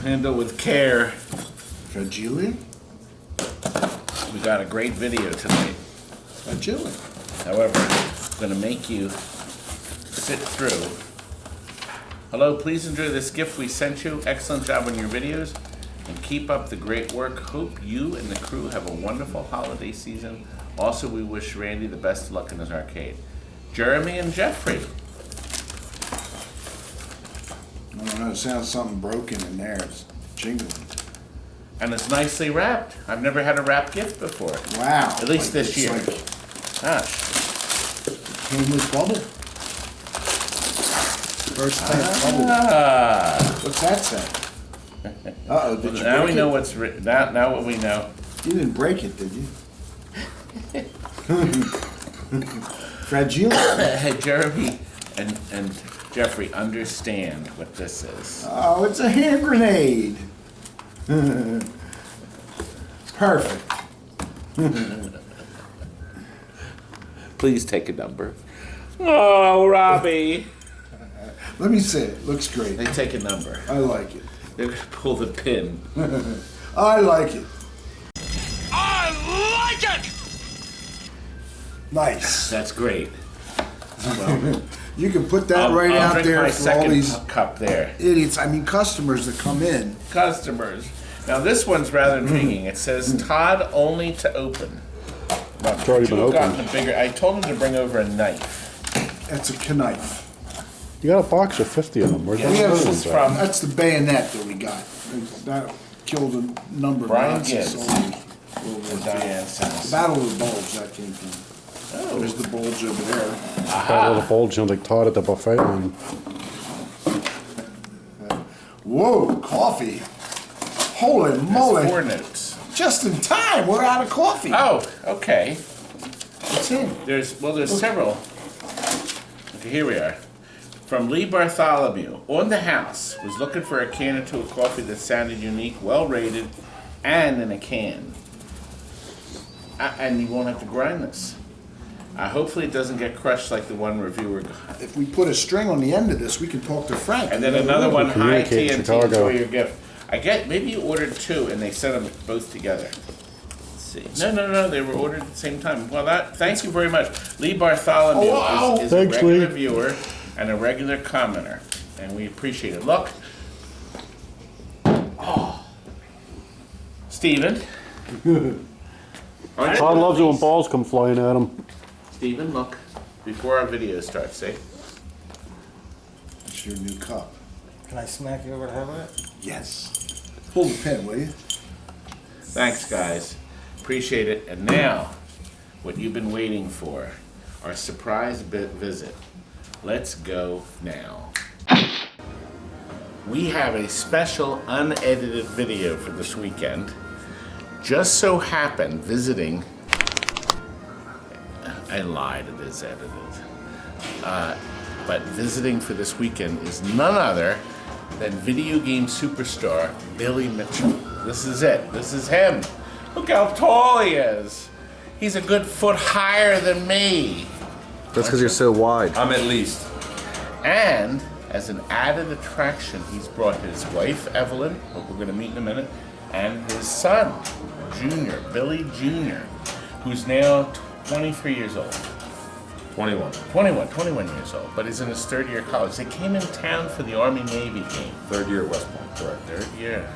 Handle with care. Fragile? We got a great video tonight. Fragile. However, I'm going to make you sit through. Hello, please enjoy this gift we sent you. Excellent job on your videos. And keep up the great work. Hope you and the crew have a wonderful holiday season. Also, we wish Randy the best of luck in his arcade. Jeremy and Jeffrey. I don't know, it sounds something broken in there. It's jingling. And it's nicely wrapped. I've never had a wrapped gift before. Wow. At least this year. Gosh. Came with bubble. First time bubble. What's that say? Uh-oh, did you Now break we it? know what's written. Now what we know. You didn't break it, did you? Fragile. Hey, Jeremy and Jeffrey, understand what this is. Oh, it's a hand grenade. Perfect. Please take a number. Oh, Robbie. Let me say it. Looks great. They take a number. I like it. They're going to pull the pin. I like it. I like it! Nice. That's great. Well, You can put that I'll out drink there my for all second these cup there. idiots. I mean, customers that come in. Customers. Now this one's rather intriguing. It says Todd only to open. Well, It's already been gotten opened. a bigger. I told him to bring over a knife. That's a knife. You got a box of 50 of them. Where's Yeah, those this ones is at? from That's the bayonet that we got. That killed a number of Brian Nazi Gibbs. soldiers. Diane's house. Battle of the Bulge, that came from. Oh. There's the bulge over there. Got a little bulge, you know, like Todd at the buffet line. Whoa, coffee. Holy moly. 4 notes. Just in time, we're out of coffee. Oh, okay. What's in? There's several. Okay, here we are. From Lee Bartholomew. On the house, was looking for a can or two of coffee that sounded unique, well rated, and in a can. And you won't have to grind this. Hopefully it doesn't get crushed like the one reviewer got. If we put a string on the end of this, we can talk to Frank. And then another one, hi Communicate TNT, Chicago. enjoy your gift. Maybe you ordered 2 and they sent them both together. Let's see. No, they were ordered at the same time. Well, thank you very much. Lee Bartholomew Oh, wow. is Thanks, a regular Lee. viewer and a regular commenter, and we appreciate it. Look. Oh. Steven. Todd loves it when balls come flying at him. Steven, look. Before our video starts, see? It's your new cup. Can I smack you over the head with it? Yes. Hold the pen, will you? Thanks, guys. Appreciate it. And now, what you've been waiting for, our surprise visit. Let's go now. We have a special unedited video for this weekend. Just so happened visiting, I lied, it is edited. But visiting for this weekend is none other than video game superstar Billy Mitchell. This is it. This is him. Look how tall he is. He's a good foot higher than me. That's because you're so wide. I'm at least. And as an added attraction, he's brought his wife, Evelyn, who we're going to meet in a minute, and his son, Junior, Billy Jr., who's now 23 years old. 21. 21 years old, but he's in his 3rd year of college. They came in town for the Army-Navy game. 3rd year at West Point, correct. 3rd year.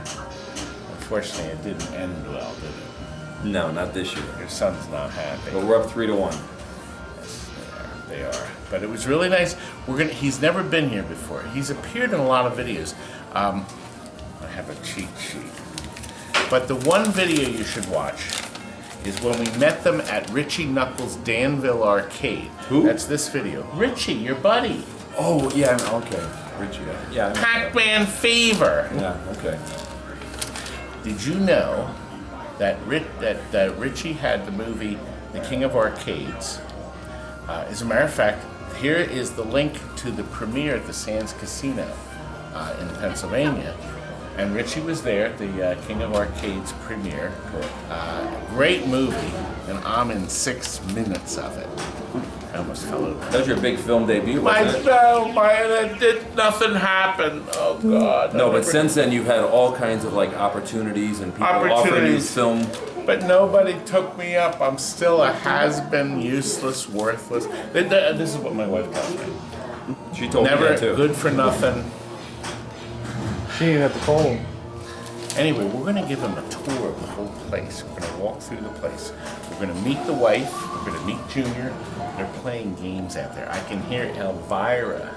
Unfortunately, it didn't end well, did it? No, not this year. Your son's not happy. But we're up 3-1. Yes, they are. But it was really nice. He's never been here before. He's appeared in a lot of videos. I have a cheat sheet. But the one video you should watch is when we met them at Richie Knuckles' Danville Arcade. Who? That's this video. Richie, your buddy. Oh, yeah, okay. Richie, yeah. I know. Pac-Man Fever. Yeah, okay. Did you know that Richie had the movie The King of Arcades? As a matter of fact, here is the link to the premiere at the Sands Casino in Pennsylvania. And Richie was there at the King of Arcades premiere. Great movie, and I'm in 6 minutes of it. I almost fell over. That was your big film debut, wasn't it? Nothing happened. Oh God. No, but since then you've had all kinds of like opportunities and people offering you film. But nobody took me up. I'm still a has-been, useless, worthless. This is what my wife tells me. She told me Never that too. good for nothing. She ain't at the cold. Anyway, we're going to give them a tour of the whole place. We're going to walk through the place. We're going to meet the wife. We're going to meet Junior. They're playing games out there. I can hear Elvira.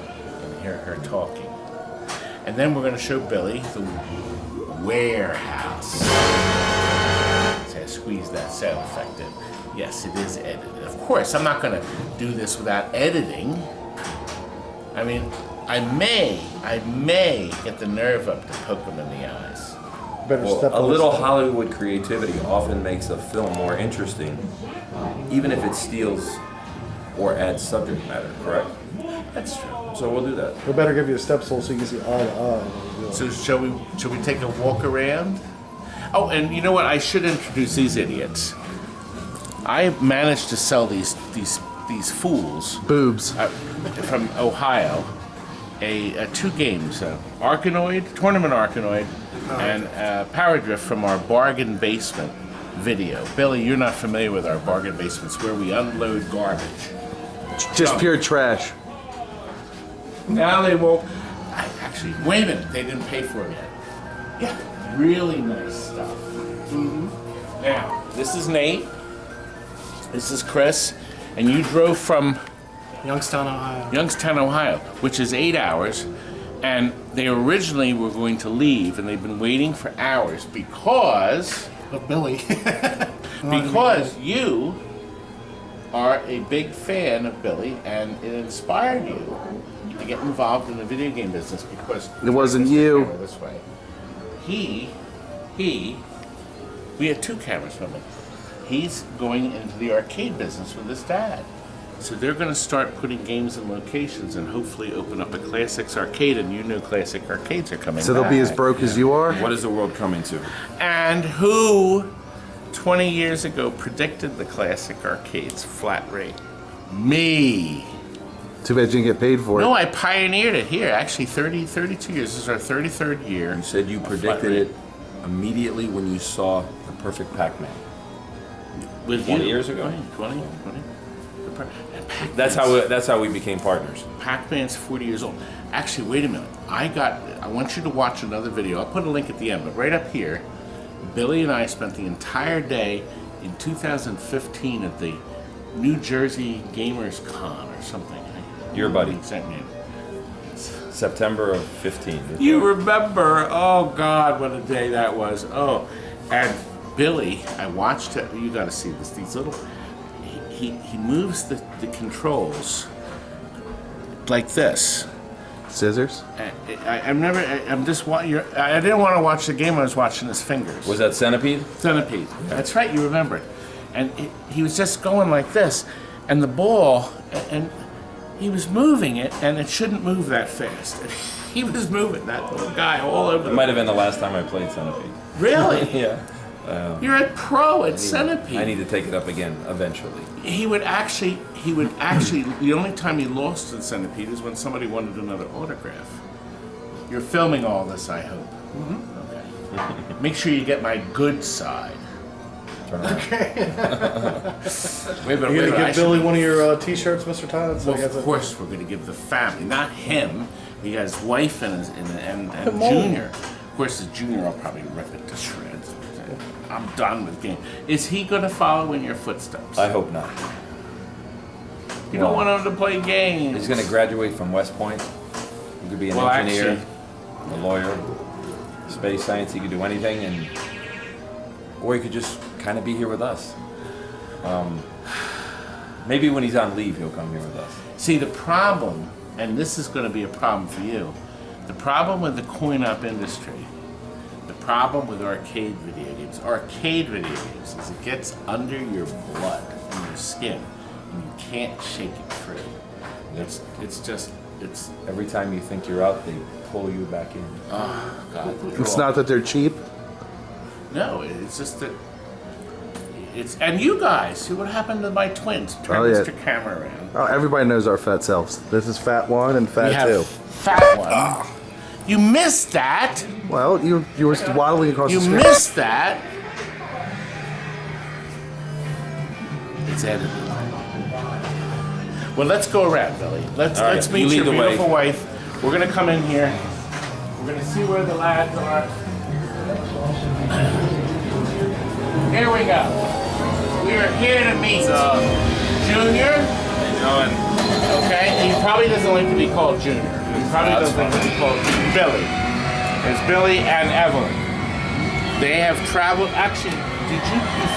I can hear her talking. And then we're going to show Billy the warehouse. See, I squeezed that sound effect in. Yes, it is edited. Of course, I'm not going to do this without editing. I mean, I may get the nerve up to poke him in the eyes. Better Well, step a on little the step. Hollywood creativity often makes a film more interesting, even if it steals or adds subject matter, correct? That's true. So we'll do that. We better give you a step stool so you can see eye to eye. So shall we take a walk around? Oh, and you know what? I should introduce these idiots. I managed to sell these fools Boobs. from Ohio. 2 games, Tournament Arkanoid, and Power Drift from our bargain basement video. Billy, you're not familiar with our bargain basements, where we unload garbage. Just pure trash. Now they won't. Actually, wait a minute, they didn't pay for it yet. Yeah, really nice stuff. Now, this is Nate. This is Chris, and you drove from Youngstown, Ohio. Youngstown, Ohio, which is 8 hours, and they originally were going to leave, and they've been waiting for hours because Look, Billy. you are a big fan of Billy, and it inspired you to get involved in the video game business because It wasn't you. This way, we had 2 cameras filming. He's going into the arcade business with his dad. So they're going to start putting games in locations and hopefully open up a Classics arcade, and you know Classic arcades are coming So they'll be as back. broke as you are? What is the world coming to? And who 20 years ago predicted the Classic arcades flat rate? Me. Too bad you didn't get paid for it. No, I pioneered it here. Actually, 32 years. This is our 33rd year. You said you of predicted flat rate. it immediately when you saw the perfect Pac-Man. With 20 you. years ago? 20. That's how we became partners. Pac-Man's 40 years old. Actually, wait a minute. I want you to watch another video. I'll put a link at the end, but right up here, Billy and I spent the entire day in 2015 at the New Jersey Gamers Con or something. Your buddy. Exact name. September of 15. You remember? Oh God, what a day that was! Oh, and Billy, I watched it. You got to see this. These little, he moves the controls like this. Scissors? I didn't want to watch the game. I was watching his fingers. Was that Centipede? Centipede. That's right. You remember it. And he was just going like this, and the ball, and he was moving it, and it shouldn't move that fast. He was moving that little guy all over. It might have been the last time I played Centipede. Really? Yeah. You're a pro at Centipede. I need to take it up again eventually. He would actually, the only time he lost in Centipede is when somebody wanted another autograph. You're filming all this, I hope. Mm-hmm. Okay. Make sure you get my good side. Turn around. You're going to give Billy one of your t-shirts, Mr. Todd? So Well, I guess of course, we're going to give the family, not him. He has his wife and Junior. Of course, his Junior, I'll probably rip it to shreds. I'm done with game. Is he going to follow in your footsteps? I hope not. You don't want him to play games. He's going to graduate from West Point. He could be an engineer, a lawyer, space science. He could do anything, or he could just kind of be here with us. Maybe when he's on leave, he'll come here with us. See, the problem, and this is going to be a problem for you, the problem with the coin-op industry, the problem with arcade video games is it gets under your blood and your skin, and you can't shake it free. It's just It's Every time you think you're out, they pull you back in. oh god. It's not that they're cheap. No, it's just that it's and you guys. See what happened to my twins? Turn Oh, yeah. Mr. Camera around. Oh, everybody knows our fat selves. This is fat 1 and We fat have 2. fat one. You missed that. Well, you were waddling across You the street. missed that. It's edited. Well, let's go around, Billy. Let's All right, let's you meet lead your the way. beautiful wife. We're gonna come in here. We're gonna see where the lads are. Here we go. We are here to meet Junior. Okay, he probably doesn't like to be called Junior. He probably doesn't like to be called Billy. There's Billy and Evelyn. They have traveled. Actually, you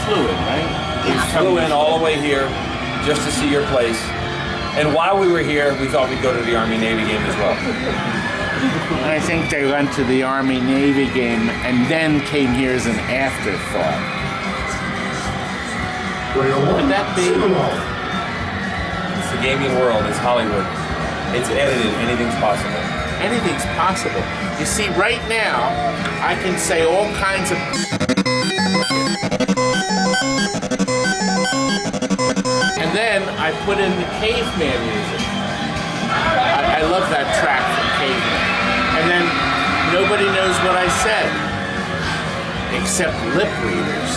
flew in, right? We flew in all the way here just to see your place. And while we were here, we thought we'd go to the Army-Navy game as well. I think they went to the Army-Navy game and then came here as an afterthought. Could that be? It's the gaming world. It's Hollywood. It's edited. Anything's possible. Anything's possible. You see, right now, I can say all kinds of... And then I put in the caveman music. I love that track from Caveman. And then nobody knows what I said, except lip readers.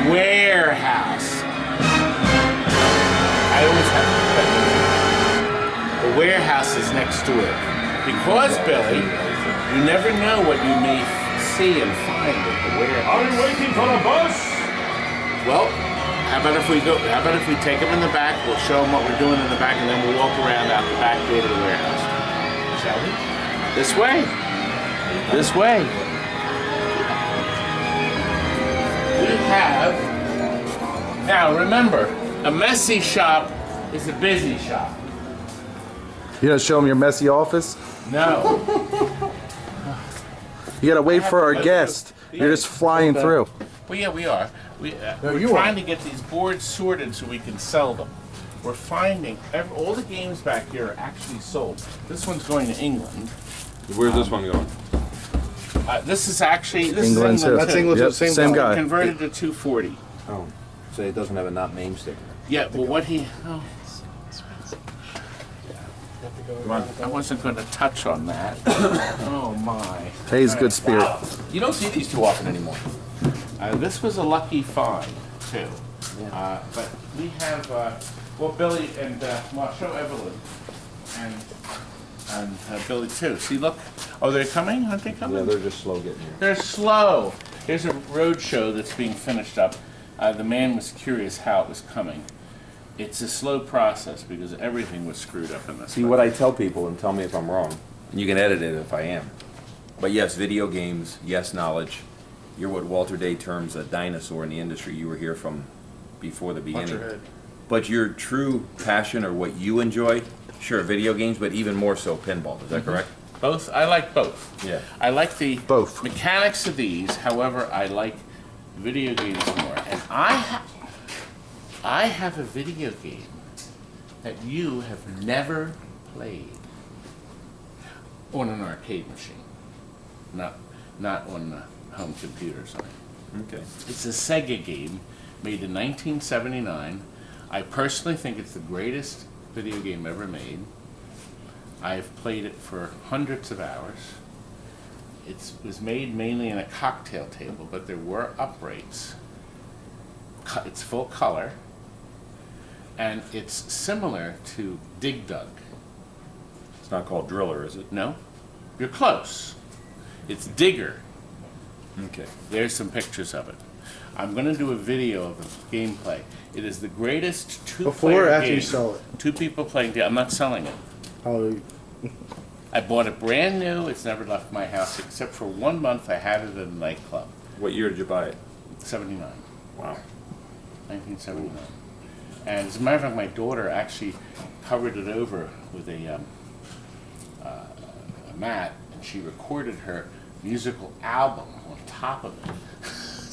Warehouse. I always have to put music. The warehouse is next to it. Because, Billy, you never know what you may see and find at the warehouse. Are you waiting for a bus? Well, how about if we take them in the back, we'll show them what we're doing in the back, and then we'll walk around out the back door to the warehouse. Shall we? This way. This way. We have... Now, remember, a messy shop is a busy shop. You gonna show them your messy office? No. You gotta wait for our guest. You're just flying through. Well, yeah, we are. We're you trying to get these boards sorted so we can sell them. We're finding all the games back here are actually sold. This one's going to England. Where's this one going? This is actually England too. That's England, Yep, same same guy. guy. Converted to 240. Oh, so it doesn't have a not name sticker. Yeah, well, what he... Oh, Come on. I wasn't going to touch on that. Oh, my. Hey, he's a good spirit. You don't see these too often anymore. This was a lucky find, too. But we have, well, Billy and, well, I'll show Evelyn and Billy, too. See, look. Oh, they're coming? Aren't they coming? Yeah, they're just slow getting here. They're slow. Here's a road show that's being finished up. The man was curious how it was coming. It's a slow process because everything was screwed up in this. See what I tell people and tell me if I'm wrong. You can edit it if I am. But yes, video games, yes, knowledge. You're what Walter Day terms a dinosaur in the industry. You were here from before the Watch beginning. your head. But your true passion or what you enjoy, sure, video games, but even more so pinball. Is that correct? Both. I like both. Yeah. I like the Both. mechanics of these. However, I like video games more. And I have a video game that you have never played on an arcade machine, not on a home computer or something. Okay. It's a Sega game made in 1979. I personally think it's the greatest video game ever made. I've played it for hundreds of hours. It was made mainly in a cocktail table, but there were uprights. It's full color, and it's similar to Dig Dug. It's not called Driller, is it? No? You're close. It's Digger. Okay. There's some pictures of it. I'm going to do a video of the gameplay. It is the greatest two-player Before or after game. you sell it? Two people playing. I'm not selling it. Oh, I bought it brand new. It's never left my house except for 1 month. I had it at a nightclub. What year did you buy it? 79, Wow. 1979. And as a matter of fact, my daughter actually covered it over with a mat, and she recorded her musical album on top of it.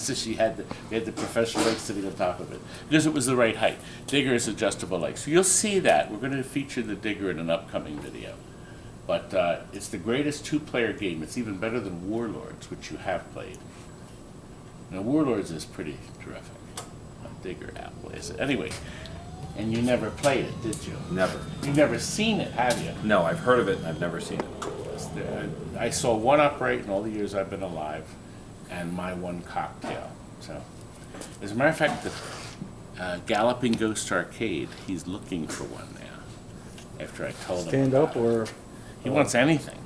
So we had the professional leg sitting on top of it because it was the right height. Digger is adjustable leg. So you'll see that. We're going to feature the Digger in an upcoming video. But it's the greatest two-player game. It's even better than Warlords, which you have played. Now, Warlords is pretty terrific. Digger outplays it. Anyway, and you never played it, did you? Never. You've never seen it, have you? No, I've heard of it and I've never seen it. I saw one upright in all the years I've been alive, and my one cocktail. So, as a matter of fact, the Galloping Ghost Arcade, he's looking for one now. After I told him. Stand about up it. or He wants anything.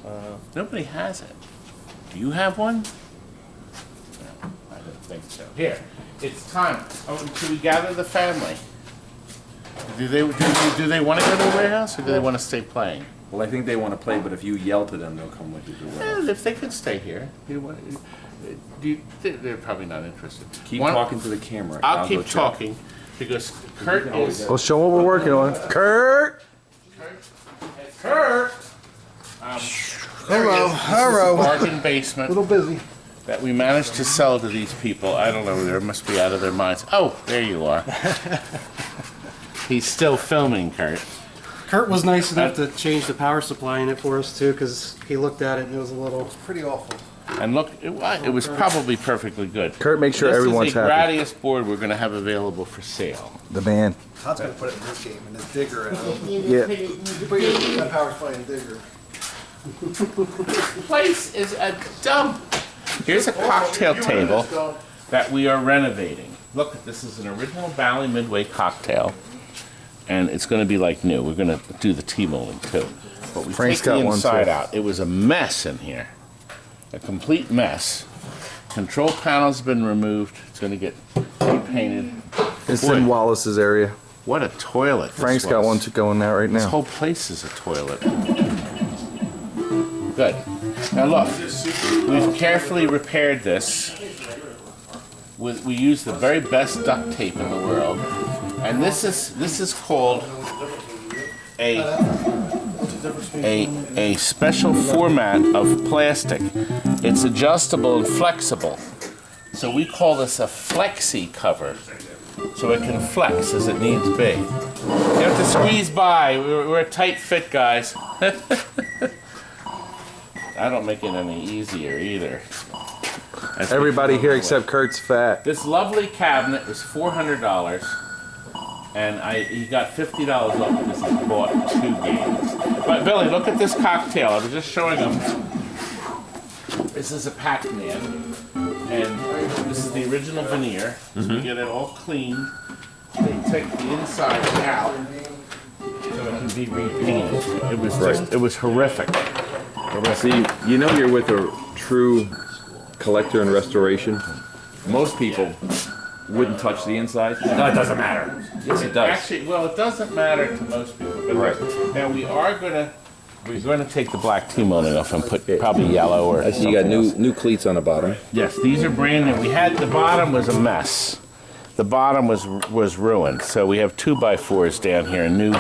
Nobody has it. Do you have one? No, I don't think so. Here, it's time. Oh, should we gather the family? Do they want to go to the warehouse, or do they want to stay playing? Well, I think they want to play, but if you yell to them, they'll come with you to the warehouse. Well, if they could stay here, they're probably not interested. Keep talking to the camera. I'll go keep check. talking because Kurt is. Well, show what we're working on. Kurt! Kurt. hello. Bargain basement Little busy. that we managed to sell to these people. I don't know. They must be out of their minds. Oh, there you are. He's still filming, Kurt. Kurt was nice enough to change the power supply in it for us too, because he looked at it and it was a little. Pretty awful. And look, it was probably perfectly good. Kurt, make sure everyone's This is a happy. Gradius board we're going to have available for sale. The man. Todd's gonna put it in this game in this digger. Yeah. Put your power supply in digger. The place is a dump. Here's a cocktail table that we are renovating. Look, this is an original Bally Midway cocktail, and it's going to be like new. We're going to do the T-molding too. But we Frank's take the got one, inside too. out. It was a mess in here, a complete mess. Control panel's been removed. It's going to get repainted. It's Boy. in Wallace's area. What a toilet! Frank's this got was. one to go in there right This now. whole place is a toilet. Good. Now look, we've carefully repaired this. We use the very best duct tape in the world, and this is called a special format of plastic. It's adjustable and flexible, so we call this a flexi cover. So it can flex as it needs be. You have to squeeze by. We're a tight fit, guys. I don't make it any easier either. That's Everybody here because- except Kurt's fat. This lovely cabinet was $400, and he got $50 off because he bought 2 games. But Billy, look at this cocktail. I was just showing him. This is a Pac-Man, and this is the original veneer. So we get it all cleaned. They take the inside out so it can be repainted. It was horrific. See, you know you're with a true collector in restoration. Most people wouldn't touch the inside. No, it doesn't matter. Yes, it does. Actually, well, it doesn't matter to most people. But Right. Now we're going to take the black T-molding off and put probably yellow or. I see you got something else. new cleats on the bottom. Yes, these are brand new. We had the bottom was a mess. The bottom was ruined. So we have 2x4s down here and new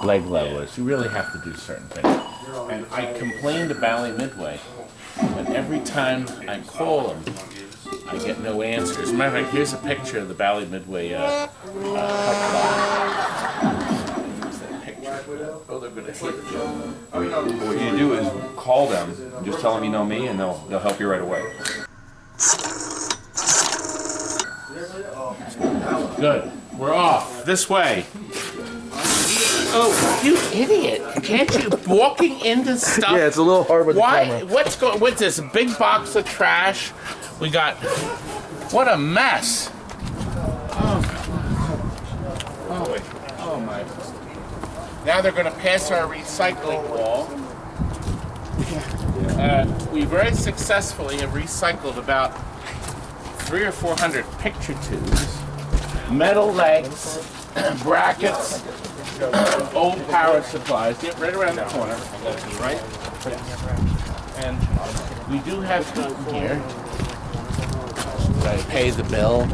leg levelers. You really have to do certain things. And I complained to Bally Midway, and every time I call them, I get no answers. As a matter of fact, here's a picture of the Bally Midway puck Here's that picture. Oh, they're gonna hit you. What you do is call them, and just tell them you know me, and they'll help you right away. Good. We're off. This way. Oh, you idiot! Can't you walking into stuff? Yeah, it's a little hard with the Why? camera. What's going? What's this? A big box of trash? We got. What a mess! Oh my! Now they're going to pass our recycling wall. We very successfully have recycled about 300 or 400 picture tubes, metal legs, brackets, old power supplies. Get right around the corner. Right? And we do have heat here. Did I pay the bill? I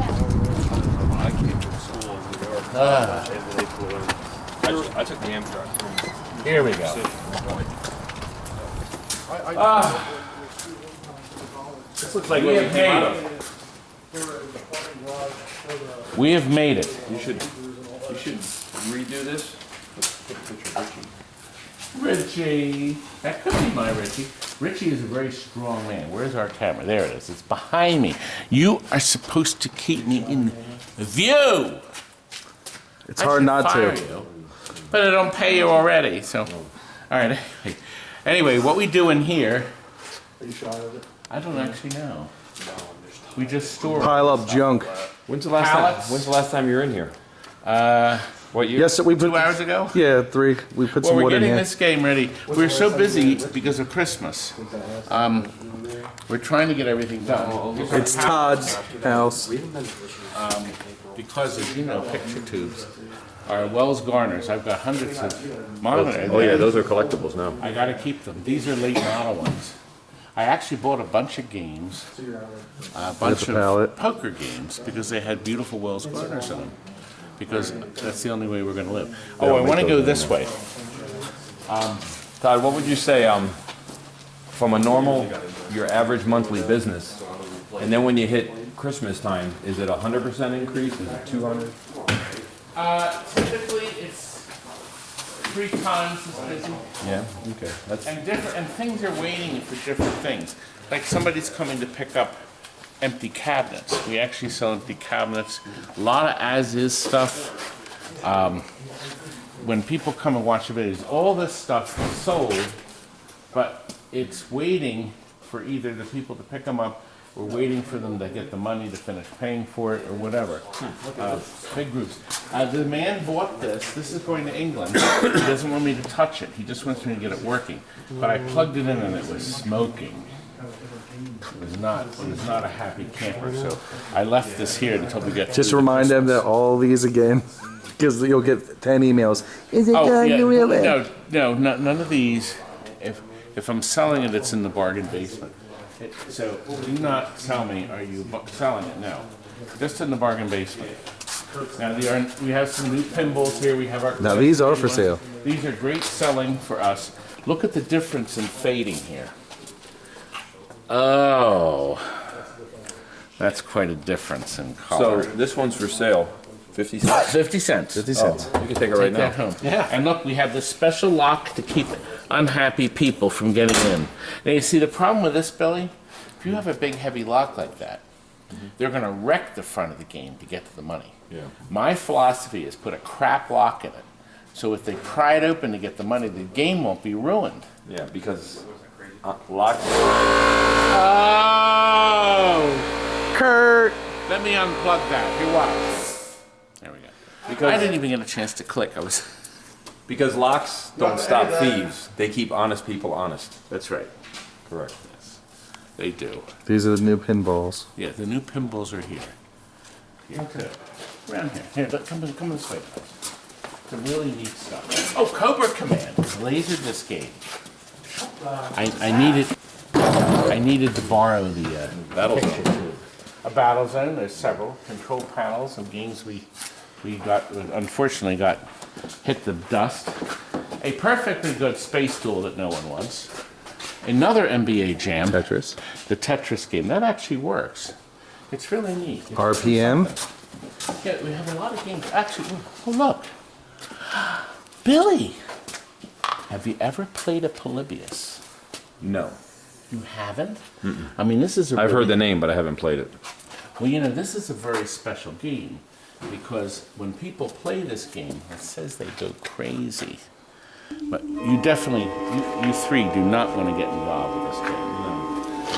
came to school in New York. I took the Amtrak. Here we go. This looks like we have paid. We have made it. You should redo this. Put a picture of Richie. Richie. That could be my Richie. Richie is a very strong man. Where's our camera? There it is. It's behind me. You are supposed to keep me in view. It's hard not to. You, but I don't pay you already, so. All right. Anyway, what we do in here, Are you shy of it? I don't actually know. We just store Pile up junk. When's the last time you were in here? What year? Yes, sir, we put. 2 hours ago. Yeah, 3. We put Well, some we're wood in getting here. this game ready. We're so busy because of Christmas. We're trying to get everything done. It's Todd's house. Because, as you know, picture tubes are Wells Garners. I've got hundreds of monitors. Oh yeah, those are collectibles now. I got to keep them. These are late model ones. I actually bought a bunch of games, a bunch the of palette. poker games, because they had beautiful Wells Garners in them. Because that's the only way we're going to live. Oh, I want to go this way. Todd, what would you say from a normal, your average monthly business, and then when you hit Christmas time, is it 100% increase? Is it 200? Typically, it's 3 times as busy. Yeah. Okay. That's And things are waiting for different things. Like somebody's coming to pick up empty cabinets. We actually sell empty cabinets. A lot of as-is stuff. When people come and watch the videos, all this stuff is sold, but it's waiting for either the people to pick them up or waiting for them to get the money to finish paying for it or whatever. Big groups. The man bought this. This is going to England. He doesn't want me to touch it. He just wants me to get it working. But I plugged it in and it was smoking. It was not a happy camper. So I left this here until we get. Just through the remind them Christmas. that all these again, because you'll get 10 emails. Is it Oh done yeah, really? no, none of these. If I'm selling it, it's in the bargain basement. So do not tell me, are you selling it? No, just in the bargain basement. Now we have some new pinballs here. We have our. Now these are for sale. These are great selling for us. Look at the difference in fading here. Oh, that's quite a difference in so. color. This one's for sale. 50 cents. 50 cents. 50 cents. You can take it right Take that now. home. Yeah. And look, we have this special lock to keep unhappy people from getting in. Now you see the problem with this, Billy? If you have a big heavy lock like that, they're going to wreck the front of the game to get to the money. Yeah. My philosophy is put a crap lock in it. So if they pry it open to get the money, the game won't be ruined. Yeah, because lock. Oh! Kurt! Let me unplug that. Here, watch. There we go. Because I didn't even get a chance to click. because locks don't stop thieves. They keep honest people honest. That's right. Correct. Yes, they do. These are the new pinballs. Yeah, the new pinballs are here. Here too. Around here. Here, come this way. Some really neat stuff. Oh, Cobra Command, laser disc game. I needed to borrow the Battle picture zone. tube. A battle zone. There's several control panels. Some games we unfortunately got hit the dust. A perfectly good space duel that no one wants. Another NBA Jam. Tetris. The Tetris game. That actually works. It's really neat. It's RPM. Yeah, we have a lot of games. Actually, oh look. Billy, have you ever played a Polybius? No. You haven't? I mean, this is a I've heard really- the name, but I haven't played it. Well, you know, this is a very special game because when people play this game, it says they go crazy. But you definitely, you three do not want to get involved with this game.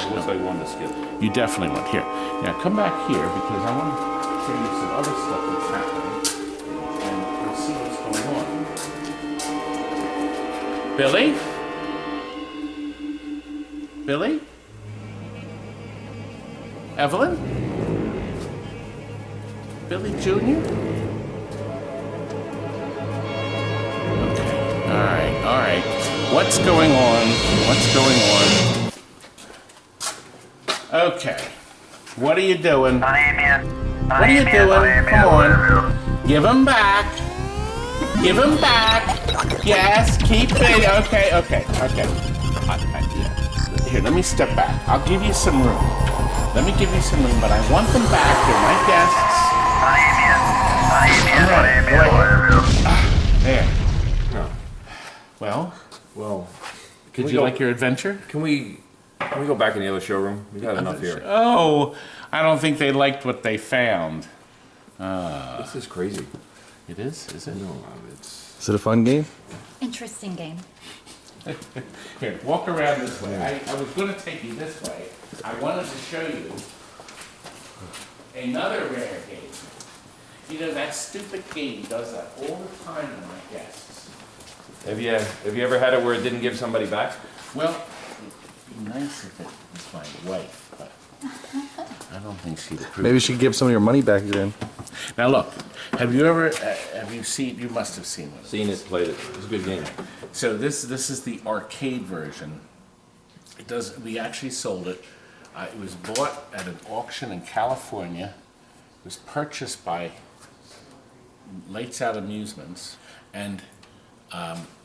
It looks like one to skip. You definitely want. Here, now come back here because I want to show you some other stuff that's happening, and we'll see what's going on. Billy? Billy? Evelyn? Billy Jr.? Okay, all right. What's going on? What's going on? Okay. What are you doing? What are you doing? Come on. Give him back. Give him back. Yes, keep it. Okay. Yeah. Here, let me step back. I'll give you some room. Let me give you some room, but I want them back. They're my guests. There. Well, Well, did you like your adventure? Can we go back in the other showroom? We got enough here. Oh, I don't think they liked what they found. This is crazy. It is it? No, it's. Is it a fun game? Interesting game. Here, walk around this way. I was going to take you this way. I wanted to show you another rare game. You know, that stupid game does that all the time to my guests. Have you ever had it where it didn't give somebody back? Well, it'd be nice if it was my wife, but I don't think she'd approve. Maybe you should give some of your money back then. Now look, have you seen, you must have seen one. Seen it, played it. It's a good game. So this is the arcade version. We actually sold it. It was bought at an auction in California. It was purchased by TNT Amusements, and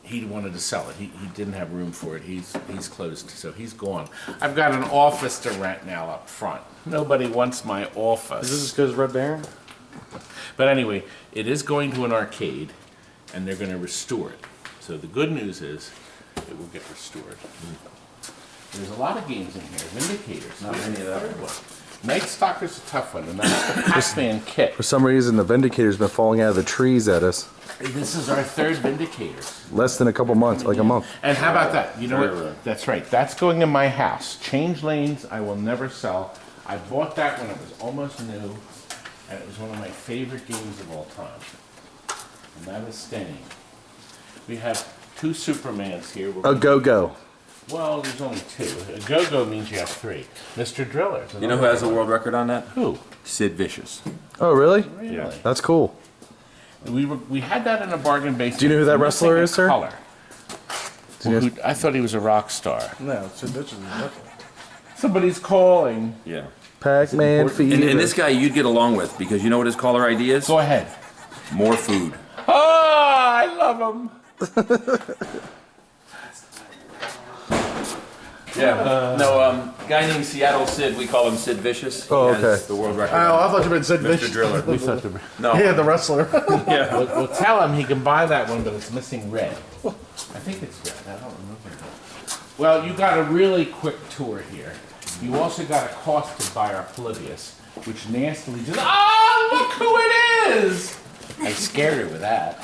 he wanted to sell it. He didn't have room for it. He's closed, so he's gone. I've got an office to rent now up front. Nobody wants my office. Is this as good as Red Baron? But anyway, it is going to an arcade, and they're going to restore it. So the good news is it will get restored. There's a lot of games in here. Vindicators, not many of that. Night Stalker's a tough one, and that's the Pac-Man kit. For some reason, the Vindicator's been falling out of the trees at us. This is our third Vindicators. Less than a couple months, like a month. And how about that? You know what? That's right. That's going in my house. Change lanes, I will never sell. I bought that when it was almost new, and it was one of my favorite games of all time. And that is staying. We have two Supermans here. A go-go. Well, there's only two. A go-go means you have three. Mr. Driller. You know who has the world record on that? Who? Sid Vicious. Oh, really? Really? That's cool. We had that in a bargain basement. Do you know who that wrestler is, sir? Color. Well, I thought he was a rock star. No, it's a bitch. Somebody's calling. Yeah. Pac-Man fever. And this guy you'd get along with because you know what his caller ID is? Go ahead. More food. Oh, I love him. Yeah. No, guy named Seattle Sid, we call him Sid Vicious. He Oh, has okay. the world record. Oh, I thought you meant Sid Mr. Vicious. Driller. We thought the, No. Yeah, the wrestler. Yeah. we'll tell him he can buy that one, but it's missing red. I think it's red. I don't remember. Well, you got a really quick tour here. You also got accosted by our Polybius, which nastily just, oh, look who it is! I scared her with that.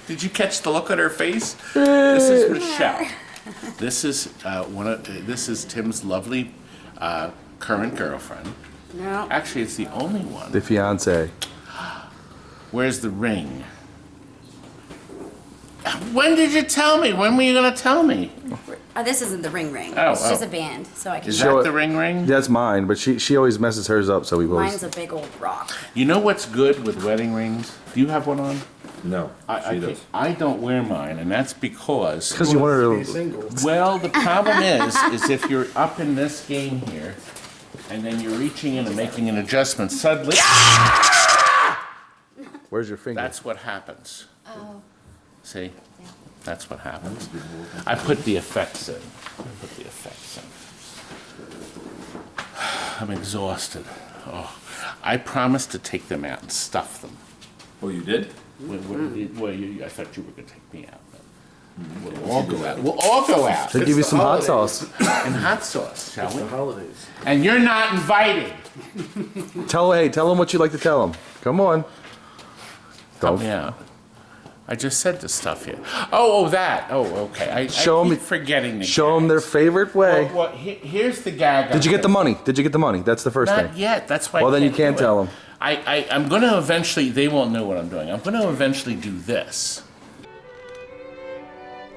Did you catch the look on her face? This is Michelle. This is this is Tim's lovely current girlfriend. No. Actually, it's the only one. The fiance. Where's the ring? When did you tell me? When were you gonna tell me? This isn't the ring. Oh, It's just oh. a band, so I can. Is Show that it. the ring? That's mine, but she always messes hers up, so we Mine's always... a big old rock. You know what's good with wedding rings? Do you have one on? No, she does. I don't wear mine, and that's because. Because you wanted Be to... single. Well, the problem is if you're up in this game here, and then you're reaching in and making an adjustment, suddenly, Where's your finger? that's what happens. Oh. See? That's what happens. I put the effects in. I'm exhausted. Oh, I promised to take them out and stuff them. Oh, you did? Well, I thought you were going to take me out. But we'll all go out. We'll all go out. They give you some hot sauce. And hot sauce, shall we? The holidays. And you're not invited. Tell them what you'd like to tell them. Come on. Help me out. I just said the stuff here. Oh, that. Oh, okay. I Show keep 'em- forgetting the Show them gags. their favorite way. Well, here's the gag. Did you get the money? Did you get the money? That's the first Not thing. yet. That's why. Well, I then you can't do it. tell them. I'm going to eventually. They won't know what I'm doing. I'm going to eventually do this.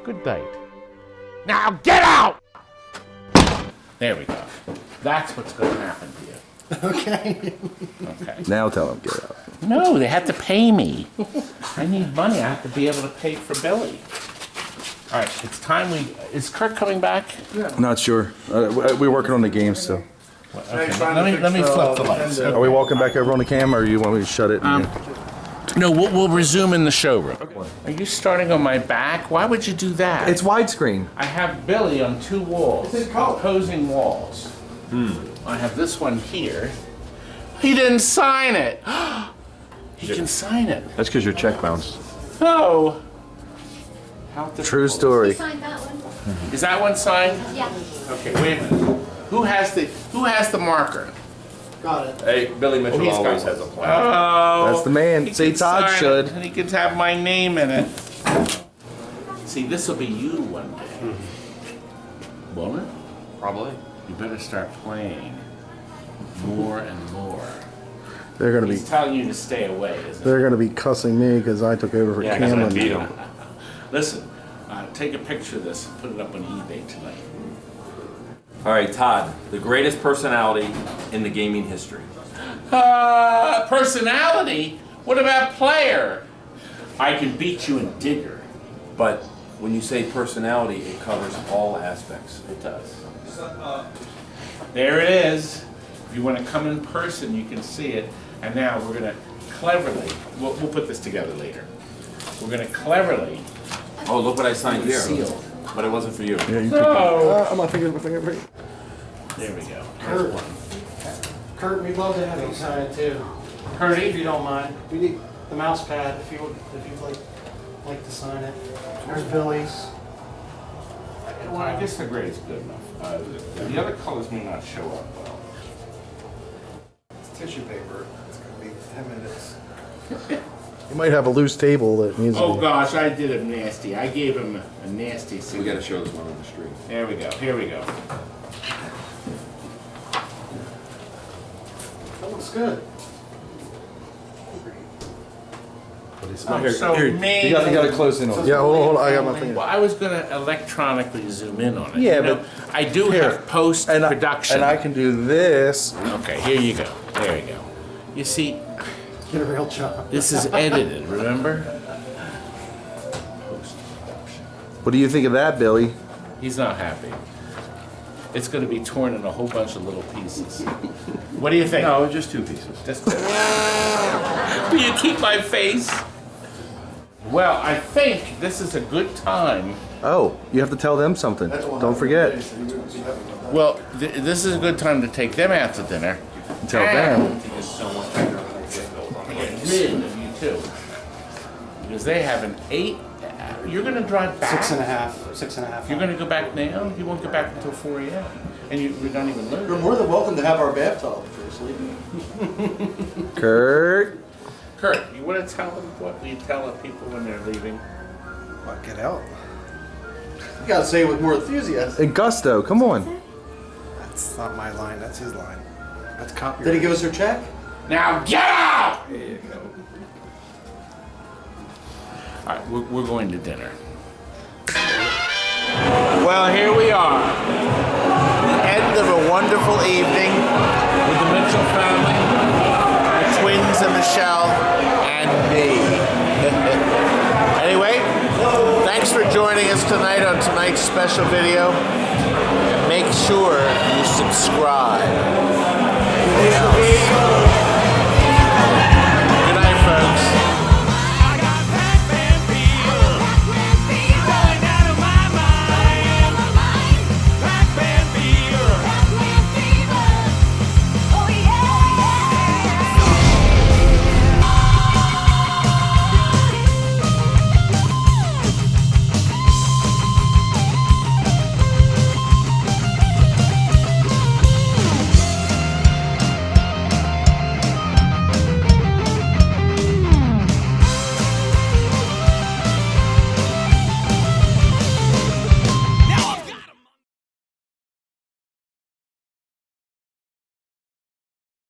Good night. Now get out. There we go. That's what's going to happen to you. Okay. Okay. Now tell them. Get out. No, they have to pay me. I need money. I have to be able to pay for Billy. All right, it's time is Kirk coming back? Not sure. We're working on the game still. Okay, let me flip the lights. Are we walking back over on the cam, or you want me to shut it? No, we'll resume in the showroom. Are you starting on my back? Why would you do that? It's widescreen. I have Billy on two walls, opposing walls. I have this one here. He didn't sign it. He can sign it. That's because your check bounced. Oh. How difficult True is story. this? Signed that one. Is that one signed? Yeah. Okay, wait a minute. Who has the marker? Got it. Hey, Billy Mitchell he's got always one. has a plan. Oh. That's the man. He See, can Todd sign should. it, and he can have my name in it. See, this will be you one day. Won't it? Probably. You better start playing more and more. They're gonna be He's telling you to stay away, isn't they're gonna be cussing me because I took over for Yeah, 'cause I Cameron. beat him. he? Listen, take a picture of this and put it up on eBay tonight. All right, Todd, the greatest personality in the gaming history. Personality? What about player? I can beat you in Digger. But when you say personality, it covers all aspects. It does. There it is. If you want to come in person, you can see it. And now we're going to cleverly, we'll put this together later. We're going to cleverly Oh, look what I signed here. seal. But it wasn't for you. Yeah, you No. I'm not thinking of my finger. There we go. Kurt. Kurt, we'd love to have you sign it too, if Purdy? you don't mind. We need the mouse pad if you'd like to sign it. There's Billy's. Well, I guess the gray is good enough. The other colors may not show up well. It's tissue paper. It's gonna be 10 minutes. You might have a loose table that needs to Oh be. gosh, I did him nasty. I gave him a nasty We got to signature. show this one on the street. There we go. Here we go. That looks good. I'm so mean. You got to close in on it. Yeah, hold on. I got my finger. Well, I was gonna electronically zoom in on it. Yeah, You know, but I do have post-production. And I can do this. Okay, here you go. There you go. You see, Get a real job. this is edited, remember? Post-production. What do you think of that, Billy? He's not happy. It's gonna be torn in a whole bunch of little pieces. What do you think? No, just 2 pieces. Just will you keep my face? Well, I think this is a good time. Oh, you have to tell them something. Don't forget. Well, this is a good time to take them out to dinner. Tell them. And to get rid of you too. Because they have an 8. You're gonna drive back. 6.5. 6.5. You're gonna go back now? You won't get back until 4 a.m. And we're not even You're leaving. more than welcome to have our bathtub for sleeping. Kurt. Kurt, you wanna tell them what we tell the people when they're leaving? What, get out? You gotta say it with more enthusiasm. And Gusto, come on. That's not my line. That's his line. That's copyright. Did he give us her check? Now get out! There you go. All right, we're going to dinner. Well, here we are. The end of a wonderful evening with the Mitchell family, the twins and Michelle, and me. Anyway, thanks for joining us tonight on tonight's special video. And make sure you subscribe.